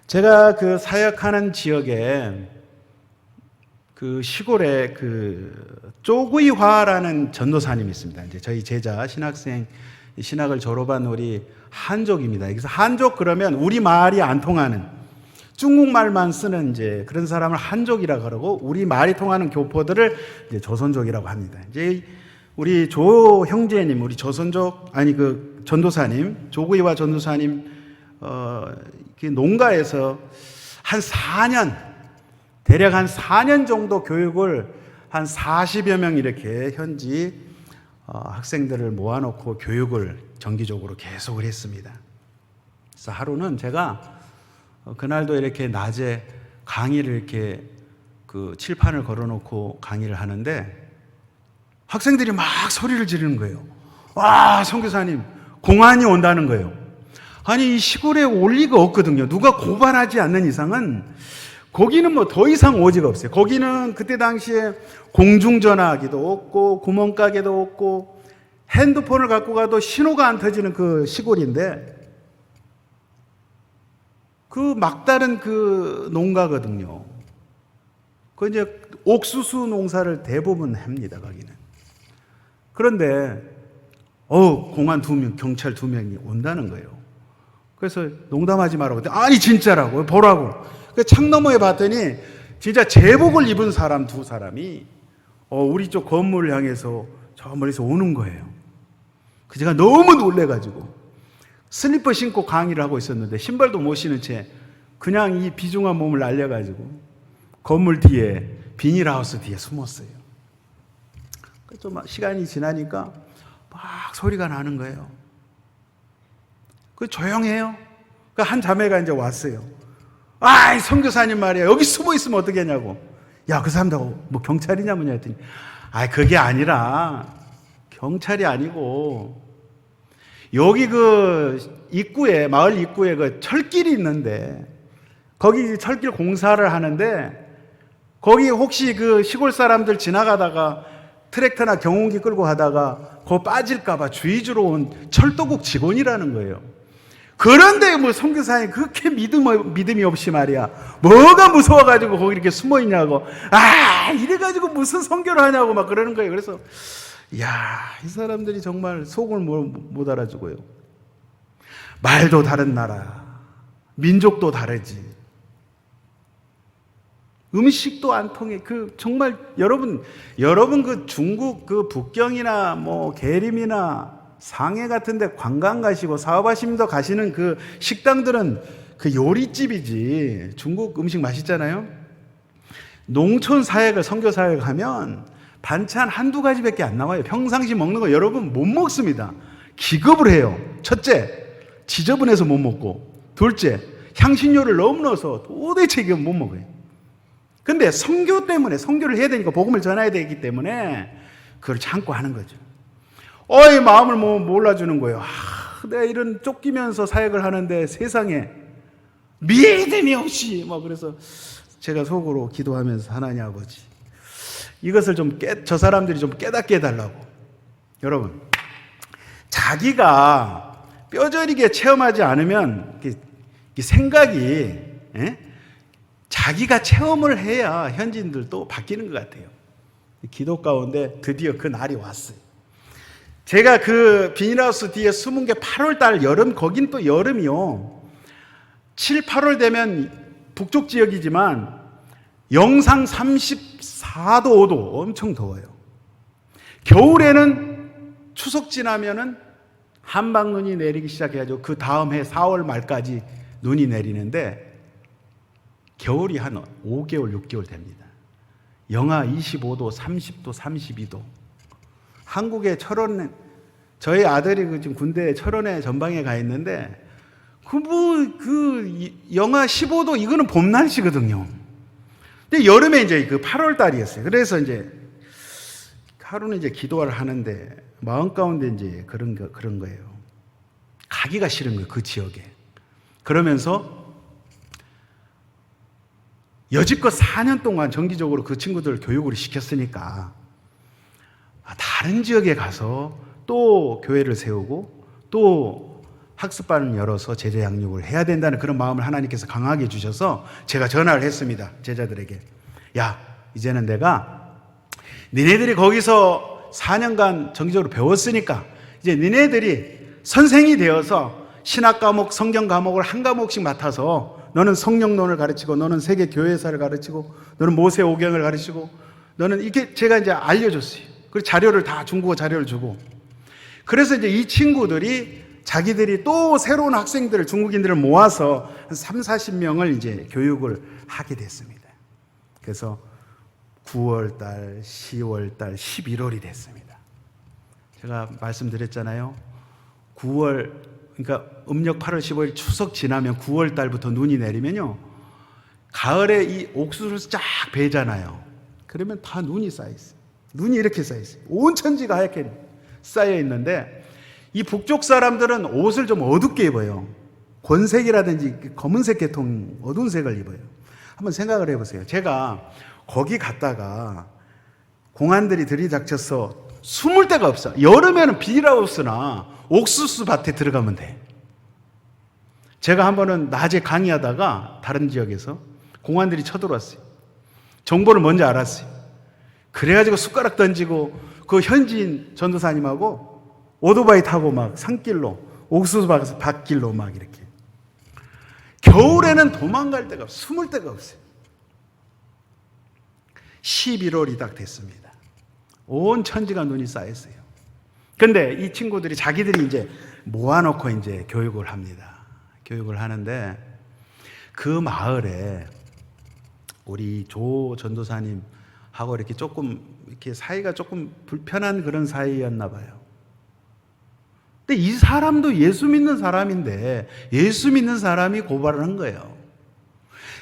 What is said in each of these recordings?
제가 그 사역하는 지역에 그 시골에 그 쪼구이화라는 전도사님이 있습니다. 이제 저희 제자 신학생 신학을 졸업한 우리 한족입니다. 여기서 한족 그러면 우리 말이 안 통하는 중국말만 쓰는 이제 그런 사람을 한족이라 그러고 우리 말이 통하는 교포들을 이제 조선족이라고 합니다. 이제 우리 조 형제님, 우리 조선족 아니 그 전도사님, 조구이화 전도사님 농가에서 한 4년 대략 한 4년 정도 교육을 한 40여 명 이렇게 현지 학생들을 모아놓고 교육을 정기적으로 계속을 했습니다. 그래서 하루는 제가 그날도 이렇게 낮에 강의를 이렇게 그 칠판을 걸어놓고 강의를 하는데 학생들이 막 소리를 지르는 거예요. 와, 선교사님, 공안이 온다는 거예요. 아니, 이 시골에 올 리가 없거든요. 누가 고발하지 않는 이상은 거기는 뭐 더 이상 오지가 없어요. 거기는 그때 당시에 공중전화기도 없고 구멍가게도 없고 핸드폰을 갖고 가도 신호가 안 터지는 그 시골인데 그 막다른 그 농가거든요. 그 이제 옥수수 농사를 대부분 합니다, 거기는. 그런데 공안 2명, 경찰 2명이 온다는 거예요. 그래서 농담하지 말라고 했더니 아니 진짜라고 보라고. 그 창 너머에 봤더니 진짜 제복을 입은 사람 2사람이 우리 쪽 건물을 향해서 저 멀리서 오는 거예요. 그 제가 너무 놀래가지고 슬리퍼 신고 강의를 하고 있었는데 신발도 못 신은 채 그냥 이 비중한 몸을 날려가지고 건물 뒤에 비닐하우스 뒤에 숨었어요. 좀 시간이 지나니까 막 소리가 나는 거예요. 그 조용해요. 그 한 자매가 이제 왔어요. 아이, 선교사님 말이야. 여기 숨어 있으면 어떻게 하냐고. 야, 그 사람들 뭐 경찰이냐 뭐냐 했더니 그게 아니라 경찰이 아니고 여기 그 입구에 마을 입구에 그 철길이 있는데 거기 철길 공사를 하는데 거기 혹시 그 시골 사람들 지나가다가 트랙터나 경운기 끌고 가다가 그거 빠질까봐 주의 주러 온 철도국 직원이라는 거예요. 그런데 뭐 선교사님 그렇게 믿음이 없이 말이야. 뭐가 무서워가지고 거기 이렇게 숨어 있냐고. 이래가지고 무슨 선교를 하냐고 막 그러는 거예요. 그래서 이 사람들이 정말 속을 못 알아주고요. 말도 다른 나라, 민족도 다르지. 음식도 안 통해. 정말 여러분 그 중국 그 북경이나 뭐 계림이나 상해 같은데 관광 가시고 사업하시면서 가시는 그 식당들은 그 요리집이지. 중국 음식 맛있잖아요. 농촌 사역을 선교 사역을 하면 반찬 한두 가지밖에 안 나와요. 평상시 먹는 거 여러분 못 먹습니다. 기겁을 해요. 첫째, 지저분해서 못 먹고, 둘째, 향신료를 너무 넣어서 도대체 이거 못 먹어요. 근데 선교 때문에 선교를 해야 되니까 복음을 전해야 되기 때문에 그걸 참고 하는 거죠. 마음을 몰라주는 거예요. 내가 이런 쫓기면서 사역을 하는데 세상에 믿음이 없이 그래서 제가 속으로 기도하면서 하나님 아버지 이것을 저 사람들이 좀 깨닫게 해달라고. 여러분, 자기가 뼈저리게 체험하지 않으면 생각이 자기가 체험을 해야 현지인들도 바뀌는 것 같아요. 기도 가운데 드디어 그 날이 왔어요. 제가 그 비닐하우스 뒤에 숨은 게 8월달 여름, 거긴 또 여름이요. 7, 8월 되면 북쪽 지역이지만 영상 34도, 5도 엄청 더워요. 겨울에는 추석 지나면은 한방눈이 내리기 시작해가지고 그 다음 해 4월 말까지 눈이 내리는데 겨울이 한 5개월, 6개월 됩니다. 영하 25도, 30도, 32도. 한국의 철원, 저희 아들이 지금 군대 철원에 전방에 가 있는데, 영하 15도, 이거는 봄 날씨거든요. 근데 여름에 이제 그 8월 달이었어요. 그래서 이제 하루는 이제 기도를 하는데, 마음 가운데 이제 그런 거예요. 가기가 싫은 거예요, 그 지역에. 그러면서 여지껏 4년 동안 정기적으로 그 친구들 교육을 시켰으니까 다른 지역에 가서 또 교회를 세우고 또 학습반을 열어서 제자 양육을 해야 된다는 그런 마음을 하나님께서 강하게 주셔서 제가 전화를 했습니다. 제자들에게. 야, 이제는 내가 니네들이 거기서 4년간 정기적으로 배웠으니까 이제 니네들이 선생이 되어서 신학 과목, 성경 과목을 한 과목씩 맡아서 너는 성령론을 가르치고 너는 세계 교회사를 가르치고 너는 모세오경을 가르치고 너는 이렇게 제가 이제 알려줬어요. 그리고 자료를 다 중국어 자료를 주고 그래서 이제 이 친구들이 자기들이 또 새로운 학생들을 중국인들을 모아서 한 3, 40명을 이제 교육을 하게 됐습니다. 그래서 9월 달, 10월 달, 11월이 됐습니다. 제가 말씀드렸잖아요. 9월 그러니까 음력 8월 15일 추석 지나면 9월 달부터 눈이 내리면요. 가을에 이 옥수수를 쫙 베잖아요. 그러면 다 눈이 쌓여 있어요. 눈이 이렇게 쌓여 있어요. 온 천지가 하얗게 쌓여 있는데 이 북쪽 사람들은 옷을 좀 어둡게 입어요. 권색이라든지 검은색 계통 어두운 색을 입어요. 한번 생각을 해보세요. 제가 거기 갔다가 공안들이 들이닥쳐서 숨을 데가 없어. 여름에는 비닐하우스나 옥수수 밭에 들어가면 돼. 제가 한 번은 낮에 강의하다가 다른 지역에서 공안들이 쳐들어왔어요. 정보를 먼저 알았어요. 그래가지고 숟가락 던지고 그 현지인 전도사님하고 오토바이 타고 막 산길로 옥수수 밭길로 막 이렇게. 겨울에는 도망갈 데가 없어요. 숨을 데가 없어요. 11월이 딱 됐습니다. 온 천지가 눈이 쌓였어요. 근데 이 친구들이 자기들이 이제 모아놓고 이제 교육을 합니다. 교육을 하는데 그 마을에 우리 조 전도사님하고 이렇게 조금 이렇게 사이가 조금 불편한 그런 사이였나 봐요. 근데 이 사람도 예수 믿는 사람인데 예수 믿는 사람이 고발을 한 거예요.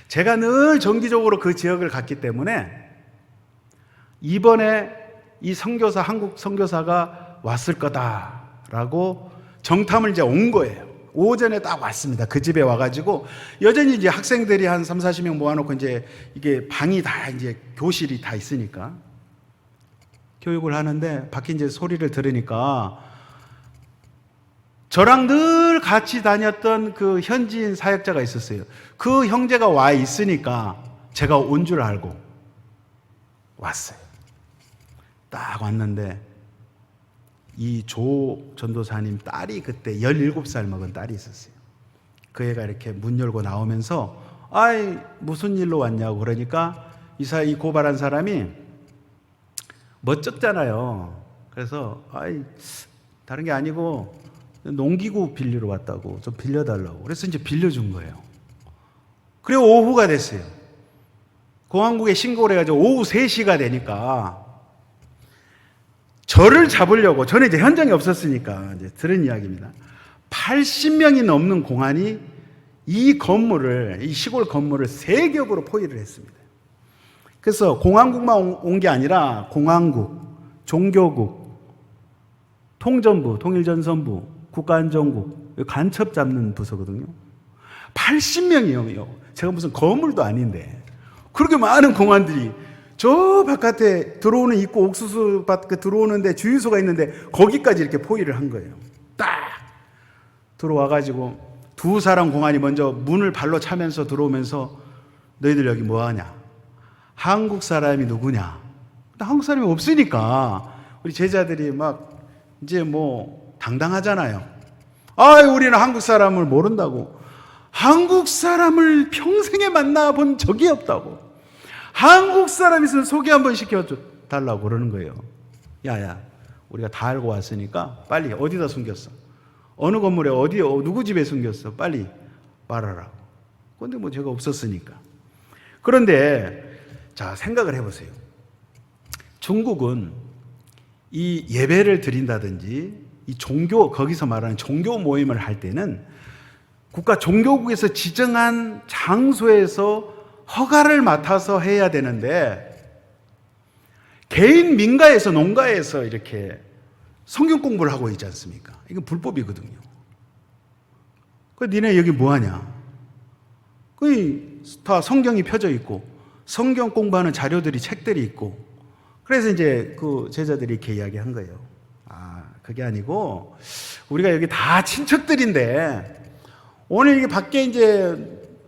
제가 늘 정기적으로 그 지역을 갔기 때문에 이번에 이 선교사, 한국 선교사가 왔을 거다라고 정탐을 이제 온 거예요. 오전에 딱 왔습니다. 그 집에 와가지고 여전히 이제 학생들이 한 3, 40명 모아놓고 이제 이게 방이 다 이제 교실이 다 있으니까 교육을 하는데 밖에 이제 소리를 들으니까 저랑 늘 같이 다녔던 그 현지인 사역자가 있었어요. 그 형제가 와 있으니까 제가 온 줄 알고 왔어요. 딱 왔는데 이 조 전도사님 딸이 그때 17살 먹은 딸이 있었어요. 그 애가 이렇게 문 열고 나오면서 아이 무슨 일로 왔냐고 그러니까 이 고발한 사람이 멋쩍잖아요. 그래서 아이 다른 게 아니고 농기구 빌리러 왔다고 좀 빌려달라고 그래서 이제 빌려준 거예요. 그리고 오후가 됐어요. 공안국에 신고를 해가지고 오후 3시가 되니까 저를 잡으려고, 저는 이제 현장에 없었으니까 이제 들은 이야기입니다. 80명이 넘는 공안이 이 건물을, 이 시골 건물을 3겹으로 포위를 했습니다. 그래서 공안국만 온 게 아니라 공안국, 종교국, 통전부, 통일전선부, 국가안전국, 간첩 잡는 부서거든요. 80명이요. 제가 무슨 건물도 아닌데 그렇게 많은 공안들이 저 바깥에 들어오는 입구 옥수수 밭 들어오는데 주유소가 있는데 거기까지 이렇게 포위를 한 거예요. 딱 들어와가지고 두 사람 공안이 먼저 문을 발로 차면서 들어오면서 너희들 여기 뭐하냐? 한국 사람이 누구냐? 근데 한국 사람이 없으니까 우리 제자들이 막 이제 뭐 당당하잖아요. 우리는 한국 사람을 모른다고. 한국 사람을 평생에 만나본 적이 없다고. 한국 사람 있으면 소개 한번 시켜달라고 그러는 거예요. 야야, 우리가 다 알고 왔으니까 빨리 어디다 숨겼어? 어느 건물에 누구 집에 숨겼어? 빨리 말하라고. 그런데 뭐 제가 없었으니까. 그런데 자 생각을 해보세요. 중국은 이 예배를 드린다든지 이 종교, 거기서 말하는 종교 모임을 할 때는 국가 종교국에서 지정한 장소에서 허가를 맡아서 해야 되는데 개인 민가에서 농가에서 이렇게 성경 공부를 하고 있지 않습니까? 이건 불법이거든요. 니네 여기 뭐하냐? 다 성경이 펴져 있고 성경 공부하는 자료들이 책들이 있고 그래서 이제 그 제자들이 이렇게 이야기한 거예요. 그게 아니고 우리가 여기 다 친척들인데 오늘 이게 밖에 이제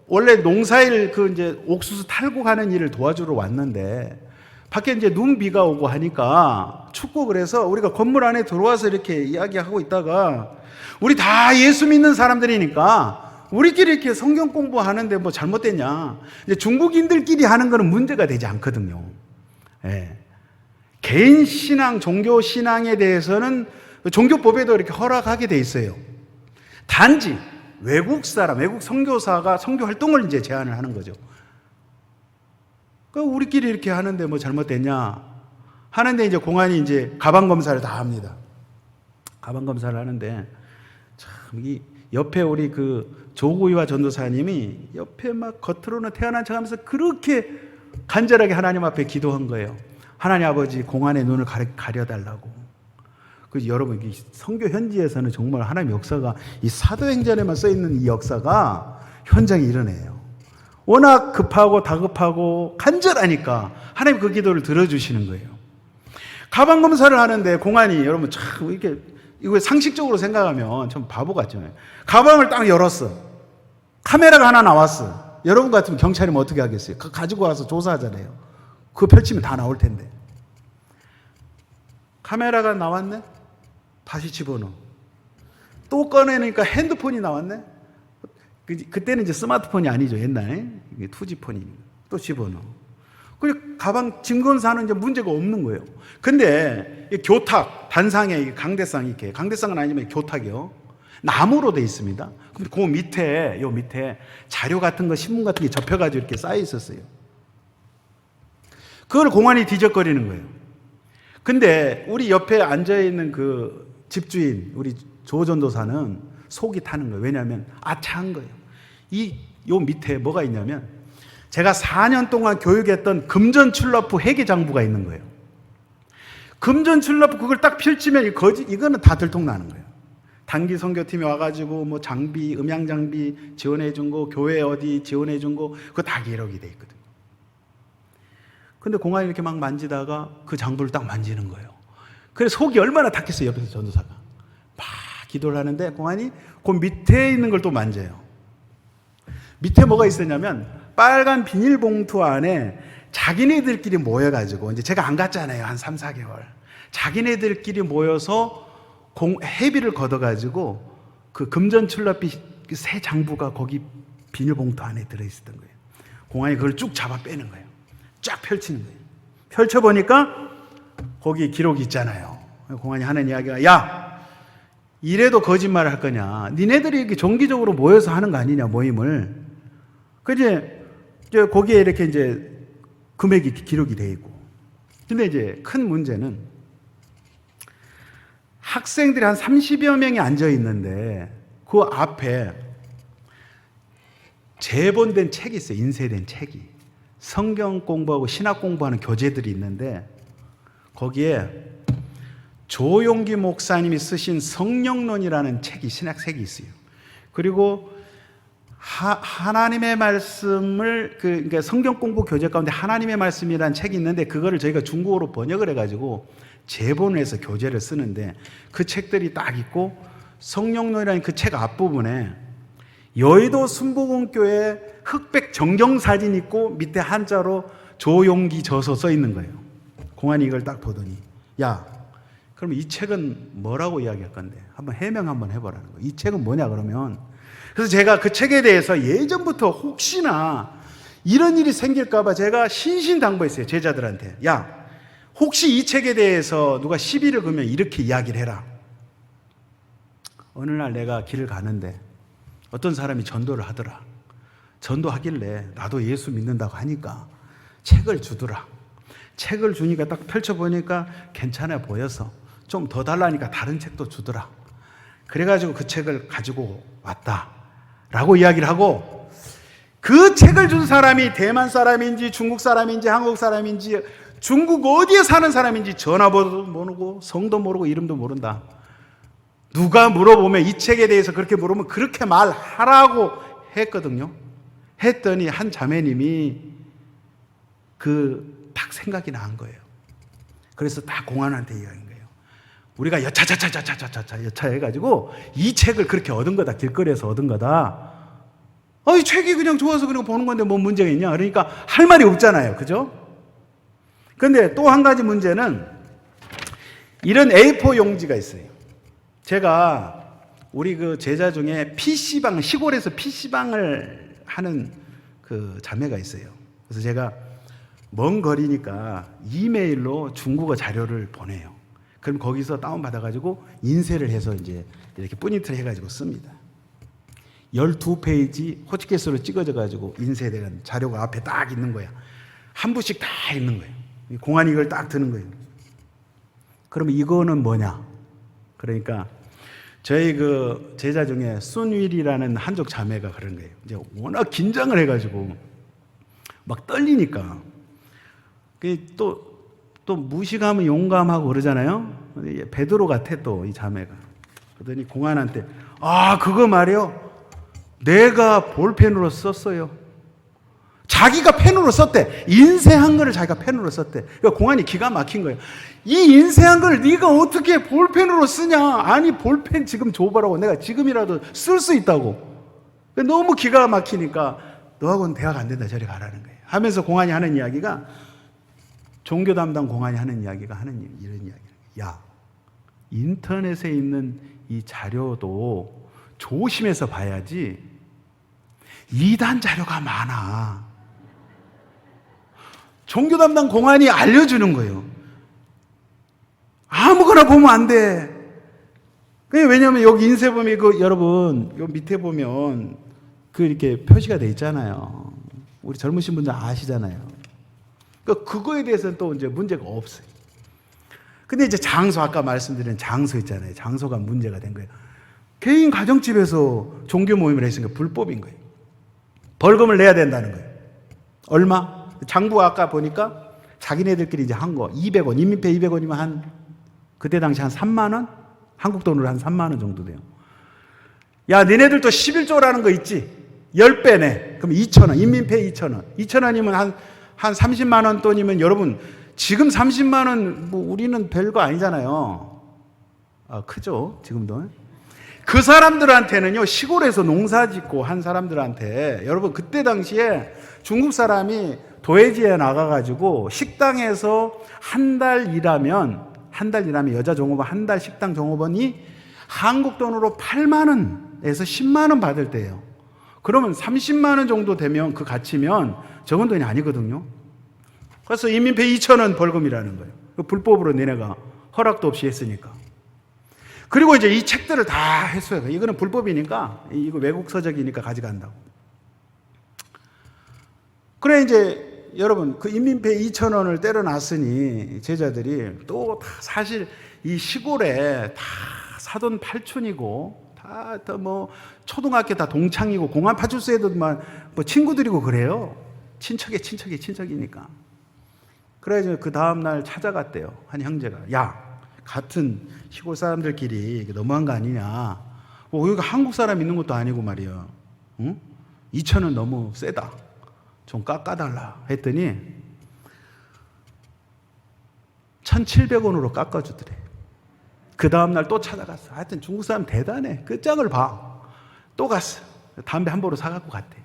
원래 농사일 그 이제 옥수수 탈고 가는 일을 도와주러 왔는데 밖에 이제 눈 비가 오고 하니까 춥고 그래서 우리가 건물 안에 들어와서 이렇게 이야기하고 있다가 우리 다 예수 믿는 사람들이니까 우리끼리 이렇게 성경 공부하는데 뭐 잘못됐냐. 이제 중국인들끼리 하는 거는 문제가 되지 않거든요. 예. 개인 신앙, 종교 신앙에 대해서는 종교법에도 이렇게 허락하게 돼 있어요. 단지 외국 사람, 외국 선교사가 선교 활동을 이제 제안을 하는 거죠. 우리끼리 이렇게 하는데 뭐 잘못됐냐 하는데 이제 공안이 이제 가방 검사를 다 합니다. 가방 검사를 하는데 참 이 옆에 우리 그 조구이와 전도사님이 옆에 막 겉으로는 태어난 척하면서 그렇게 간절하게 하나님 앞에 기도한 거예요. 하나님 아버지 공안의 눈을 가려달라고. 그 여러분 이 선교 현지에서는 정말 하나님의 역사가 이 사도행전에만 써 있는 이 역사가 현장에 일어나요. 워낙 급하고 다급하고 간절하니까 하나님 그 기도를 들어주시는 거예요. 가방 검사를 하는데 공안이 여러분 참 이렇게 이거 상식적으로 생각하면 좀 바보 같잖아요. 가방을 딱 열었어. 카메라가 하나 나왔어. 여러분 같으면 경찰이면 어떻게 하겠어요? 가지고 와서 조사하잖아요. 그거 펼치면 다 나올 텐데. 카메라가 나왔네? 다시 집어넣어. 또 꺼내니까 핸드폰이 나왔네? 그때는 이제 스마트폰이 아니죠. 옛날에. 이게 투지폰이. 또 집어넣어. 그리고 가방 짐 검사는 이제 문제가 없는 거예요. 근데 이 교탁, 단상에 강대상 이렇게, 강대상은 아니면 교탁이요. 나무로 돼 있습니다. 근데 그 밑에, 요 밑에 자료 같은 거, 신문 같은 게 접혀가지고 이렇게 쌓여 있었어요. 그걸 공안이 뒤적거리는 거예요. 근데 우리 옆에 앉아있는 그 집주인, 우리 조 전도사는 속이 타는 거예요. 왜냐하면 아차한 거예요. 요 밑에 뭐가 있냐면 제가 4년 동안 교육했던 금전출납부 회계장부가 있는 거예요. 금전출납부 그걸 딱 펼치면 이거는 다 들통나는 거예요. 단기 선교팀이 와가지고 뭐 장비, 음향장비 지원해준 거, 교회 어디 지원해준 거, 그거 다 기록이 돼 있거든요. 근데 공안이 이렇게 막 만지다가 그 장부를 딱 만지는 거예요. 그래서 속이 얼마나 탔겠어요, 옆에서 전도사가. 막 기도를 하는데 공안이 그 밑에 있는 걸 또 만져요. 밑에 뭐가 있었냐면 빨간 비닐봉투 안에 자기네들끼리 모여가지고 이제 제가 안 갔잖아요. 한 3, 4개월. 자기네들끼리 모여서 회비를 걷어가지고 그 금전출납비 새 장부가 거기 비닐봉투 안에 들어있었던 거예요. 공안이 그걸 쭉 잡아 빼는 거예요. 쫙 펼치는 거예요. 펼쳐보니까 거기 기록이 있잖아요. 공안이 하는 이야기가 야! 이래도 거짓말을 할 거냐. 니네들이 이렇게 정기적으로 모여서 하는 거 아니냐, 모임을. 그지? 거기에 이렇게 이제 금액이 기록이 돼 있고. 근데 이제 큰 문제는 학생들이 한 30여 명이 앉아 있는데 그 앞에 제본된 책이 있어요. 인쇄된 책이. 성경 공부하고 신학 공부하는 교재들이 있는데 거기에 조용기 목사님이 쓰신 성령론이라는 책이 신학책이 있어요. 그리고 하나님의 말씀을 그러니까 성경 공부 교재 가운데 하나님의 말씀이라는 책이 있는데 그거를 저희가 중국어로 번역을 해가지고 제본을 해서 교재를 쓰는데 그 책들이 딱 있고 성령론이라는 그 책 앞부분에 여의도 순복음교회 흑백 정경사진 있고 밑에 한자로 조용기 저서 써 있는 거예요. 공안이 이걸 딱 보더니 야, 그럼 이 책은 뭐라고 이야기할 건데 한번 해명 한번 해보라는 거예요. 이 책은 뭐냐 그러면 그래서 제가 그 책에 대해서 예전부터 혹시나 이런 일이 생길까 봐 제가 신신당부했어요. 제자들한테. 야, 혹시 이 책에 대해서 누가 시비를 걸면 이렇게 이야기를 해라. 어느 날 내가 길을 가는데 어떤 사람이 전도를 하더라. 전도하길래 나도 예수 믿는다고 하니까 책을 주더라. 책을 주니까 딱 펼쳐보니까 괜찮아 보여서 좀 더 달라니까 다른 책도 주더라. 그래가지고 그 책을 가지고 왔다. 라고 이야기를 하고 그 책을 준 사람이 대만 사람인지 중국 사람인지 한국 사람인지 중국 어디에 사는 사람인지 전화번호도 모르고 성도 모르고 이름도 모른다. 누가 물어보면 이 책에 대해서 그렇게 물으면 그렇게 말하라고 했거든요. 했더니 한 자매님이 딱 생각이 난 거예요. 그래서 다 공안한테 이야기한 거예요. 우리가 여차 해가지고 이 책을 그렇게 얻은 거다. 길거리에서 얻은 거다. 이 책이 그냥 좋아서 그냥 보는 건데 뭐 문제가 있냐? 그러니까 할 말이 없잖아요. 그죠? 근데 또 한 가지 문제는 이런 A4 용지가 있어요. 제가 우리 그 제자 중에 PC방, 시골에서 PC방을 하는 그 자매가 있어요. 그래서 제가 먼 거리니까 이메일로 중국어 자료를 보내요. 그럼 거기서 다운받아가지고 인쇄를 해서 이제 이렇게 프린트를 해가지고 씁니다. 12페이지 호치키스로 찍어져가지고 인쇄된 자료가 앞에 딱 있는 거야. 한 부씩 다 있는 거예요. 공안이 이걸 딱 드는 거예요. 그러면 이거는 뭐냐? 그러니까 저희 그 제자 중에 순윌이라는 한족 자매가 그런 거예요. 이제 워낙 긴장을 해가지고 막 떨리니까 또 무식하면 용감하고 그러잖아요. 베드로 같아 또 이 자매가. 그러더니 공안한테 그거 말이요. 내가 볼펜으로 썼어요. 자기가 펜으로 썼대. 인쇄한 거를 자기가 펜으로 썼대. 그러니까 공안이 기가 막힌 거예요. 이 인쇄한 걸 네가 어떻게 볼펜으로 쓰냐? 아니 볼펜 지금 줘보라고. 내가 지금이라도 쓸 수 있다고. 너무 기가 막히니까 너하고는 대화가 안 된다. 저리 가라는 거예요. 하면서 공안이 하는 이야기가 종교 담당 공안이 하는 이야기가 이런 이야기예요. 야, 인터넷에 있는 이 자료도 조심해서 봐야지. 이단 자료가 많아. 종교 담당 공안이 알려주는 거예요. 아무거나 보면 안 돼. 왜냐하면 여기 인쇄 보면 여러분 요 밑에 보면 이렇게 표시가 돼 있잖아요. 우리 젊으신 분들 아시잖아요. 그거에 대해서는 또 이제 문제가 없어요. 근데 이제 장소, 아까 말씀드린 장소 있잖아요. 장소가 문제가 된 거예요. 개인 가정집에서 종교 모임을 했으니까 불법인 거예요. 벌금을 내야 된다는 거예요. 얼마? 장부가 아까 보니까 자기네들끼리 이제 한 거 200원, 인민폐 200원이면 그때 당시 한 3만 원? 한국 돈으로 한 3만 원 정도 돼요. 야, 너네들도 11조라는 거 있지? 10배네. 그럼 2,000원, 인민폐 2,000원. 2,000원이면 한 30만 원 돈이면 여러분, 지금 30만 원, 우리는 별거 아니잖아요. 크죠? 지금도. 그 사람들한테는요, 시골에서 농사 짓고 한 사람들한테, 여러분, 그때 당시에 중국 사람이 도해지에 나가가지고 식당에서 한 달 일하면 여자 종업원 한 달 식당 종업원이 한국 돈으로 8만 원에서 10만 원 받을 때예요. 그러면 30만 원 정도 되면 그 가치면 적은 돈이 아니거든요. 그래서 인민폐 2,000원 벌금이라는 거예요. 불법으로 니네가 허락도 없이 했으니까. 그리고 이제 이 책들을 다 했어요. 이거는 불법이니까, 이거 외국 서적이니까 가져간다고. 그래 이제 여러분 그 인민폐 2,000원을 때려놨으니 제자들이 또 다 사실 이 시골에 다 사돈 팔촌이고 다 뭐 초등학교 다 동창이고 공안 파출소에도 뭐 친구들이고 그래요. 친척이니까. 그래서 그 다음날 찾아갔대요. 한 형제가. 야, 같은 시골 사람들끼리 너무한 거 아니냐. 여기가 한국 사람 있는 것도 아니고 말이야. 응? 2,000원 너무 세다. 좀 깎아달라 했더니 1,700원으로 깎아주더래. 그 다음날 또 찾아갔어. 하여튼 중국 사람 대단해. 끝장을 봐. 또 갔어. 담배 한 보로 사갖고 갔대.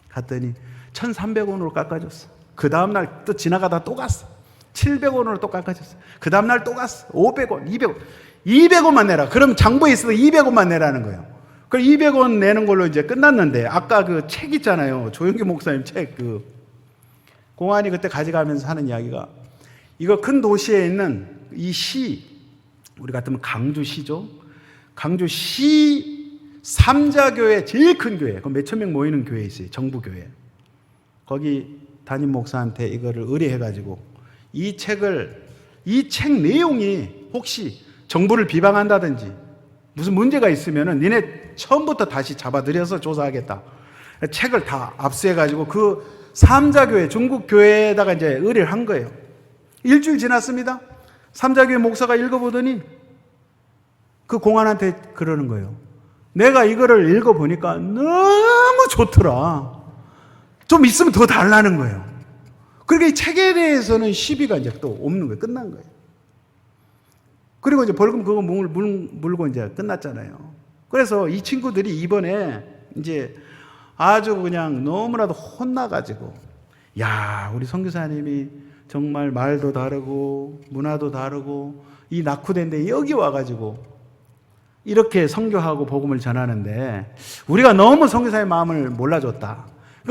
갔더니 1,300원으로 깎아줬어. 그 다음날 또 지나가다 또 갔어. 700원으로 또 깎아줬어. 그 다음날 또 갔어. 500원, 200원. 200원만 내라. 그럼 장부에 있어도 200원만 내라는 거예요. 그럼 200원 내는 걸로 이제 끝났는데, 아까 그 책 있잖아요. 조영기 목사님 책, 공안이 그때 가져가면서 하는 이야기가, 이거 큰 도시에 있는 이 시, 우리 같으면 강주시죠. 강주시 3자교회, 제일 큰 교회. 그 몇천 명 모이는 교회 있어요. 정부교회. 거기 담임 목사한테 이거를 의뢰해가지고, 이 책 내용이 혹시 정부를 비방한다든지 무슨 문제가 있으면은 니네 처음부터 다시 잡아들여서 조사하겠다. 책을 다 압수해가지고 그 삼자교회, 중국교회에다가 이제 의뢰를 한 거예요. 일주일 지났습니다. 삼자교회 목사가 읽어보더니 그 공안한테 그러는 거예요. 내가 이거를 읽어보니까 너무 좋더라. 좀 있으면 더 달라는 거예요. 그러니까 이 책에 대해서는 시비가 이제 또 없는 거예요. 끝난 거예요. 그리고 이제 벌금 그거 물고 이제 끝났잖아요. 그래서 이 친구들이 이번에 이제 아주 그냥 너무나도 혼나가지고, 야, 우리 선교사님이 정말 말도 다르고 문화도 다르고 이 낙후된데 여기 와가지고 이렇게 선교하고 복음을 전하는데 우리가 너무 선교사의 마음을 몰라줬다.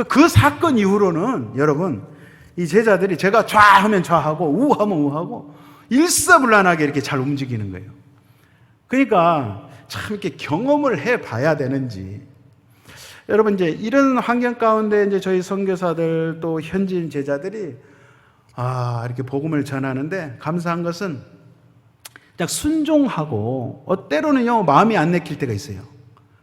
그 사건 이후로는 여러분, 이 제자들이 제가 좌하면 좌하고 우하면 우하고 일사불란하게 이렇게 잘 움직이는 거예요. 그러니까 참 이렇게 경험을 해봐야 되는지. 여러분, 이제 이런 환경 가운데 이제 저희 선교사들 또 현지인 제자들이 이렇게 복음을 전하는데 감사한 것은 그냥 순종하고 때로는요 마음이 안 내킬 때가 있어요.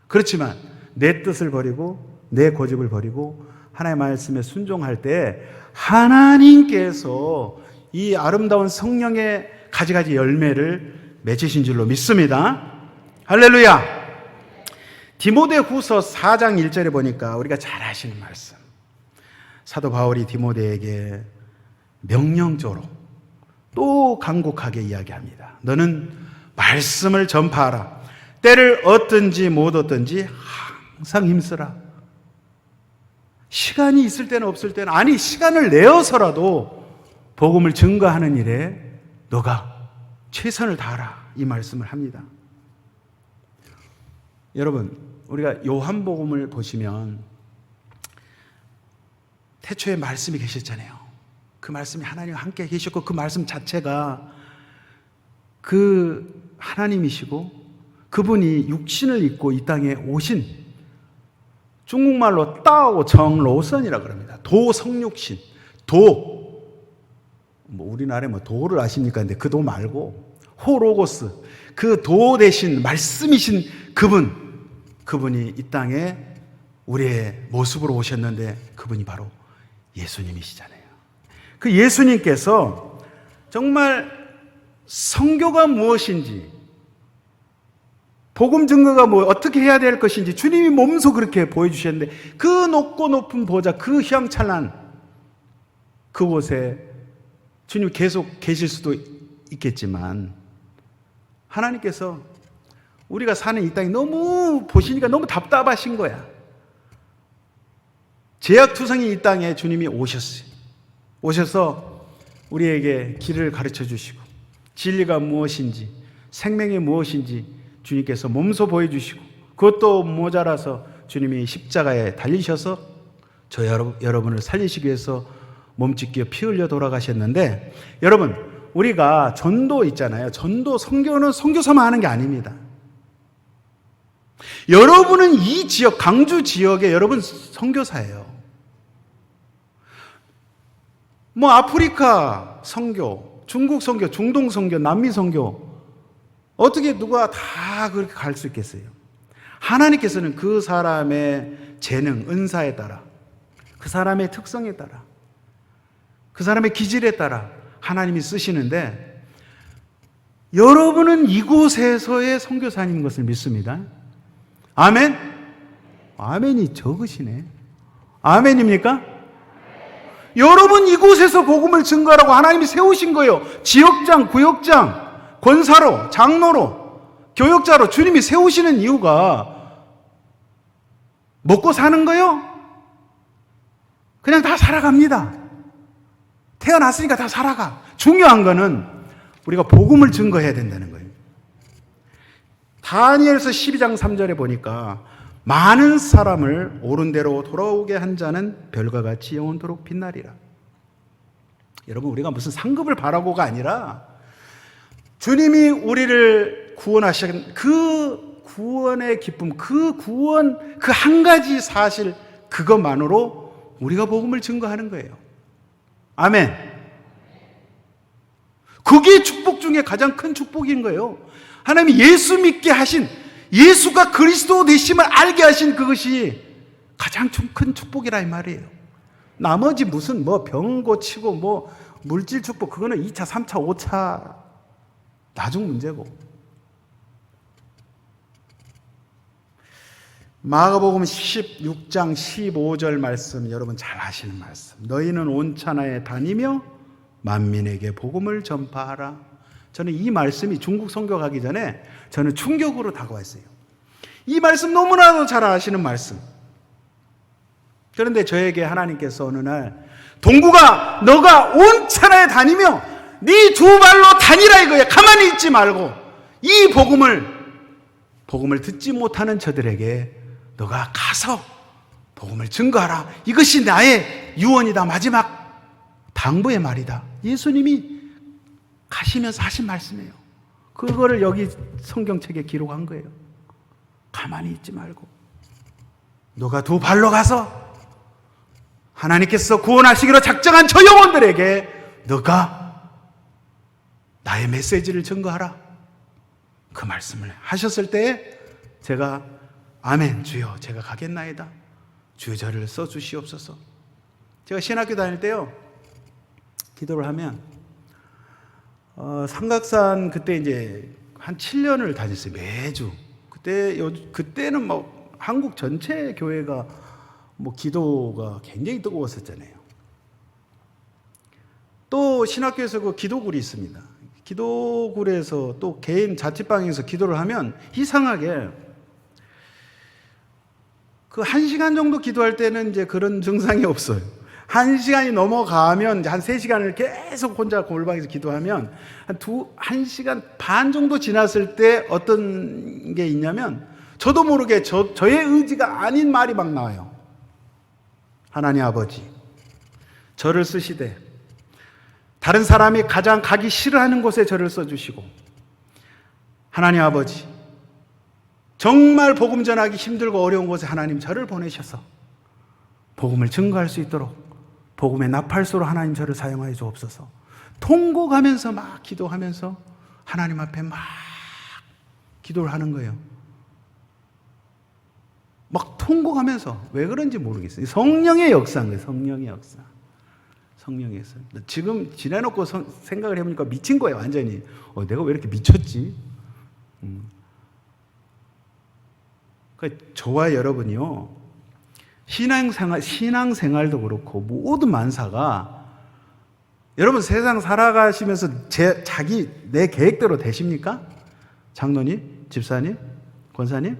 그렇지만 내 뜻을 버리고 내 고집을 버리고 하나님의 말씀에 순종할 때 하나님께서 이 아름다운 성령의 가지가지 열매를 맺으신 줄로 믿습니다. 할렐루야. 디모데후서 4장 1절에 보니까 우리가 잘 아시는 말씀, 사도 바울이 디모데에게 명령조로 또 간곡하게 이야기합니다. 너는 말씀을 전파하라. 때를 얻든지 못 얻든지 항상 힘쓰라. 시간이 있을 때는 없을 때는, 아니 시간을 내어서라도 복음을 증거하는 일에 너가 최선을 다하라, 이 말씀을 합니다. 여러분, 우리가 요한복음을 보시면 태초에 말씀이 계셨잖아요. 그 말씀이 하나님과 함께 계셨고 그 말씀 자체가 그 하나님이시고 그분이 육신을 입고 이 땅에 오신, 중국말로 따오 정로선이라고 합니다. 도 성육신, 우리나라에 도를 아십니까? 근데 그 도 말고 호로고스, 그 도 대신 말씀이신 그분이 이 땅에 우리의 모습으로 오셨는데 그분이 바로 예수님이시잖아요. 그 예수님께서 정말 선교가 무엇인지, 복음 증거가 어떻게 해야 될 것인지 주님이 몸소 그렇게 보여주셨는데, 그 높고 높은 보좌, 그 휘황찬란 그곳에 주님 계속 계실 수도 있겠지만 하나님께서 우리가 사는 이 땅이 너무 보시니까 너무 답답하신 거야. 제약투성이 이 땅에 주님이 오셨어요. 오셔서 우리에게 길을 가르쳐 주시고 진리가 무엇인지, 생명이 무엇인지 주님께서 몸소 보여주시고, 그것도 모자라서 주님이 십자가에 달리셔서 저 여러분을 살리시기 위해서 몸짓겨 피 흘려 돌아가셨는데, 여러분, 우리가 전도 있잖아요. 전도, 선교는 선교사만 하는 게 아닙니다. 여러분은 이 지역, 강주 지역에 여러분 선교사예요. 아프리카 선교, 중국 선교, 중동 선교, 남미 선교, 어떻게 누가 다 그렇게 갈 수 있겠어요? 하나님께서는 그 사람의 재능, 은사에 따라, 그 사람의 특성에 따라, 그 사람의 기질에 따라 하나님이 쓰시는데, 여러분은 이곳에서의 선교사님인 것을 믿습니다. 아멘? 아멘이 적으시네. 아멘입니까? 여러분 이곳에서 복음을 증거하라고 하나님이 세우신 거예요. 지역장, 구역장, 권사로, 장로로, 교역자로 주님이 세우시는 이유가 먹고 사는 거요? 그냥 다 살아갑니다. 태어났으니까 다 살아가. 중요한 거는 우리가 복음을 증거해야 된다는 거예요. 다니엘서 12장 3절에 보니까 많은 사람을 옳은 대로 돌아오게 한 자는 별과 같이 영원토록 빛나리라. 여러분, 우리가 무슨 상급을 바라고가 아니라 주님이 우리를 구원하신 그 구원의 기쁨, 그 구원, 그 한 가지 사실, 그것만으로 우리가 복음을 증거하는 거예요. 아멘. 그게 축복 중에 가장 큰 축복인 거예요. 하나님이 예수 믿게 하신, 예수가 그리스도 되심을 알게 하신 그것이 가장 큰 축복이라 이 말이에요. 나머지 무슨 병 고치고 물질 축복, 그거는 2차, 3차, 5차 나중 문제고. 마가복음 16장 15절 말씀, 여러분 잘 아시는 말씀. 너희는 온 천하에 다니며 만민에게 복음을 전파하라. 저는 이 말씀이 중국 선교 가기 전에 저는 충격으로 다가왔어요. 이 말씀 너무나도 잘 아시는 말씀. 그런데 저에게 하나님께서 어느 날 동구가 너가 온 천하에 다니며 네 두 발로 다니라 이거야. 가만히 있지 말고 이 복음을 듣지 못하는 저들에게 너가 가서 복음을 증거하라. 이것이 나의 유언이다. 마지막 당부의 말이다. 예수님이 가시면서 하신 말씀이에요. 그거를 여기 성경책에 기록한 거예요. 가만히 있지 말고 너가 두 발로 가서 하나님께서 구원하시기로 작정한 저 영혼들에게 너가 나의 메시지를 증거하라. 그 말씀을 하셨을 때에 제가 아멘 주여 제가 가겠나이다. 주여 저를 써주시옵소서. 제가 신학교 다닐 때요 기도를 하면 삼각산 그때 이제 한 7년을 다녔어요. 매주. 그때는 뭐 한국 전체 교회가 뭐 기도가 굉장히 뜨거웠었잖아요. 또 신학교에서 그 기도굴이 있습니다. 기도굴에서 또 개인 자취방에서 기도를 하면 이상하게 그 1시간 정도 기도할 때는 이제 그런 증상이 없어요. 1시간이 넘어가면 한 3시간을 계속 혼자 골방에서 기도하면 한 1시간 반 정도 지났을 때 어떤 게 있냐면 저도 모르게 저의 의지가 아닌 말이 막 나와요. 하나님 아버지, 저를 쓰시되 다른 사람이 가장 가기 싫어하는 곳에 저를 써주시고 하나님 아버지, 정말 복음 전하기 힘들고 어려운 곳에 하나님 저를 보내셔서 복음을 증거할 수 있도록 복음의 나팔소로 하나님 저를 사용하여 주옵소서. 통곡하면서 막 기도하면서 하나님 앞에 막 기도를 하는 거예요. 막 통곡하면서 왜 그런지 모르겠어요. 성령의 역사인 거예요. 성령의 역사. 성령의 역사. 지금 지내놓고 생각을 해보니까 미친 거예요. 완전히. 내가 왜 이렇게 미쳤지? 그러니까 저와 여러분이요. 신앙생활도 그렇고 모든 만사가 여러분 세상 살아가시면서 내 계획대로 되십니까? 장로님, 집사님, 권사님?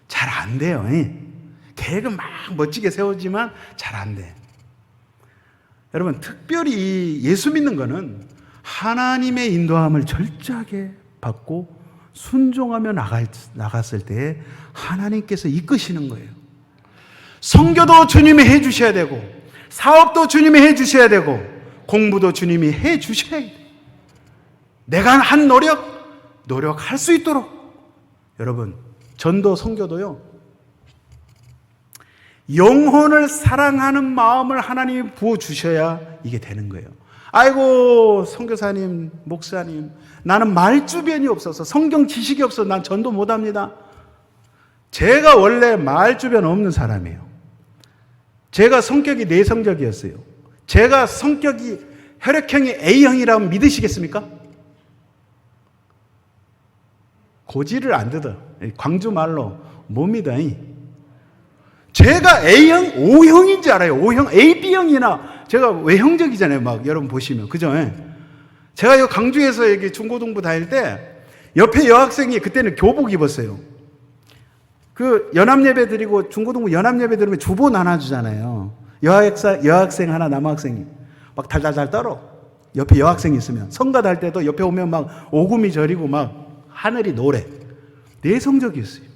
잘 안 돼요. 계획은 막 멋지게 세우지만 잘 안 돼. 여러분 특별히 예수 믿는 거는 하나님의 인도함을 철저하게 받고 순종하며 나갔을 때 하나님께서 이끄시는 거예요. 선교도 주님이 해 주셔야 되고 사업도 주님이 해 주셔야 되고 공부도 주님이 해 주셔야 돼요. 내가 한 노력할 수 있도록. 여러분 전도 선교도요 영혼을 사랑하는 마음을 하나님이 부어주셔야 이게 되는 거예요. 아이고 선교사님, 목사님 나는 말주변이 없어서 성경 지식이 없어서 난 전도 못합니다. 제가 원래 말주변 없는 사람이에요. 제가 성격이 내성적이었어요. 제가 성격이 혈액형이 A형이라면 믿으시겠습니까? 고지를 안 듣어. 광주 말로 못 믿어. 제가 A형, O형인 줄 알아요. O형, A, B형이나 제가 외형적이잖아요. 막 여러분 보시면. 그죠? 제가 이 강주에서 여기 중고등부 다닐 때 옆에 여학생이 그때는 교복 입었어요. 그 연합예배 드리고 중고등부 연합예배 드리면 주보 나눠주잖아요. 여학생 하나 남학생이 막 달달달 떨어. 옆에 여학생이 있으면 성가다 할 때도 옆에 오면 막 오금이 저리고 막 하늘이 노래. 내성적이었어요.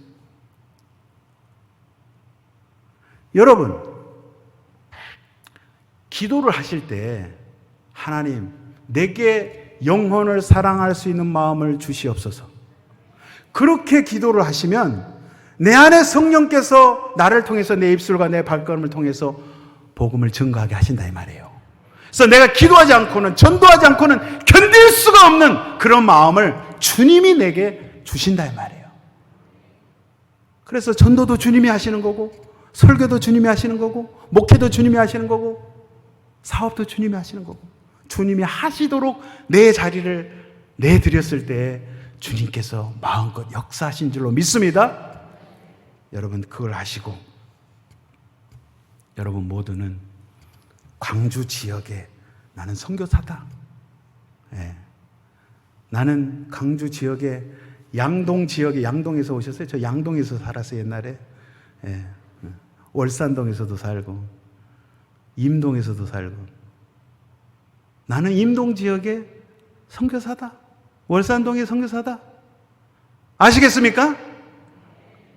여러분 기도를 하실 때 하나님 내게 영혼을 사랑할 수 있는 마음을 주시옵소서. 그렇게 기도를 하시면 내 안에 성령께서 나를 통해서 내 입술과 내 발걸음을 통해서 복음을 증거하게 하신다 이 말이에요. 그래서 내가 기도하지 않고는 전도하지 않고는 견딜 수가 없는 그런 마음을 주님이 내게 주신다 이 말이에요. 그래서 전도도 주님이 하시는 거고 설교도 주님이 하시는 거고 목회도 주님이 하시는 거고 사업도 주님이 하시는 거고 주님이 하시도록 내 자리를 내드렸을 때 주님께서 마음껏 역사하신 줄로 믿습니다. 여러분 그걸 아시고 여러분 모두는 광주 지역에 나는 선교사다. 나는 강주 지역에 양동 지역에 양동에서 오셨어요? 저 양동에서 살았어요 옛날에. 예. 월산동에서도 살고 임동에서도 살고. 나는 임동 지역의 선교사다. 월산동의 선교사다. 아시겠습니까?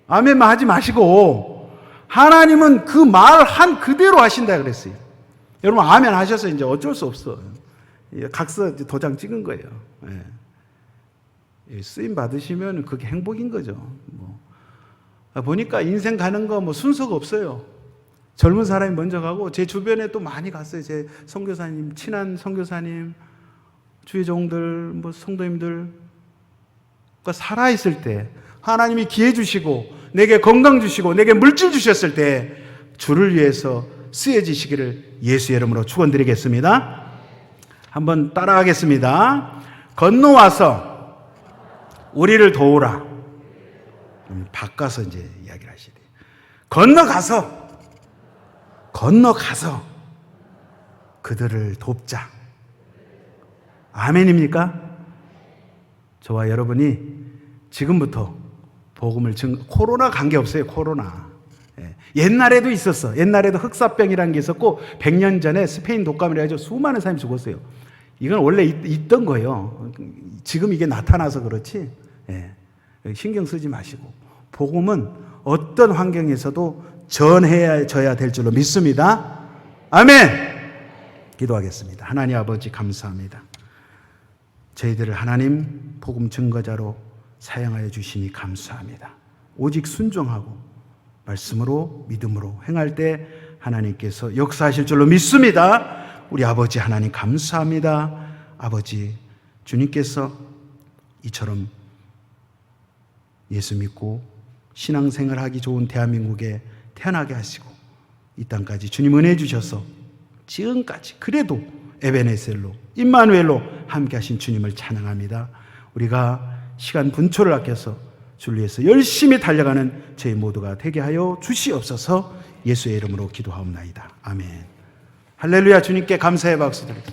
아멘만 하지 마시고 하나님은 그 말 한 그대로 하신다 그랬어요. 여러분 아멘 하셔서 이제 어쩔 수 없어. 각서 도장 찍은 거예요. 예. 쓰임 받으시면 그게 행복인 거죠. 보니까 인생 가는 거 순서가 없어요. 젊은 사람이 먼저 가고 제 주변에 또 많이 갔어요. 제 선교사님, 친한 선교사님, 주의 종들, 성도님들. 그러니까 살아있을 때 하나님이 기회 주시고 내게 건강 주시고 내게 물질 주셨을 때 주를 위해서 쓰여지시기를 예수의 이름으로 축원드리겠습니다. 한번 따라하겠습니다. 건너와서 우리를 도우라. 바꿔서 이제 이야기를 하시대요. 건너가서 그들을 돕자. 아멘입니까? 저와 여러분이 지금부터 복음을 코로나 관계없어요. 코로나. 옛날에도 있었어. 옛날에도 흑사병이라는 게 있었고 100년 전에 스페인 독감이라 해서 수많은 사람이 죽었어요. 이건 원래 있던 거예요. 지금 이게 나타나서 그렇지. 신경 쓰지 마시고 복음은 어떤 환경에서도 전해져야 될 줄로 믿습니다. 아멘. 기도하겠습니다. 하나님 아버지 감사합니다. 저희들을 하나님 복음 증거자로 사용하여 주시니 감사합니다. 오직 순종하고 말씀으로 믿음으로 행할 때 하나님께서 역사하실 줄로 믿습니다. 우리 아버지 하나님 감사합니다. 아버지 주님께서 이처럼 예수 믿고 신앙생활 하기 좋은 대한민국에 태어나게 하시고 이 땅까지 주님 은혜 주셔서 지금까지 그래도 에베네셀로 임마누엘로 함께 하신 주님을 찬양합니다. 우리가 시간 분초를 아껴서 주를 위해서 열심히 달려가는 저희 모두가 되게 하여 주시옵소서. 예수의 이름으로 기도하옵나이다. 아멘. 할렐루야. 주님께 감사의 박수 드립니다.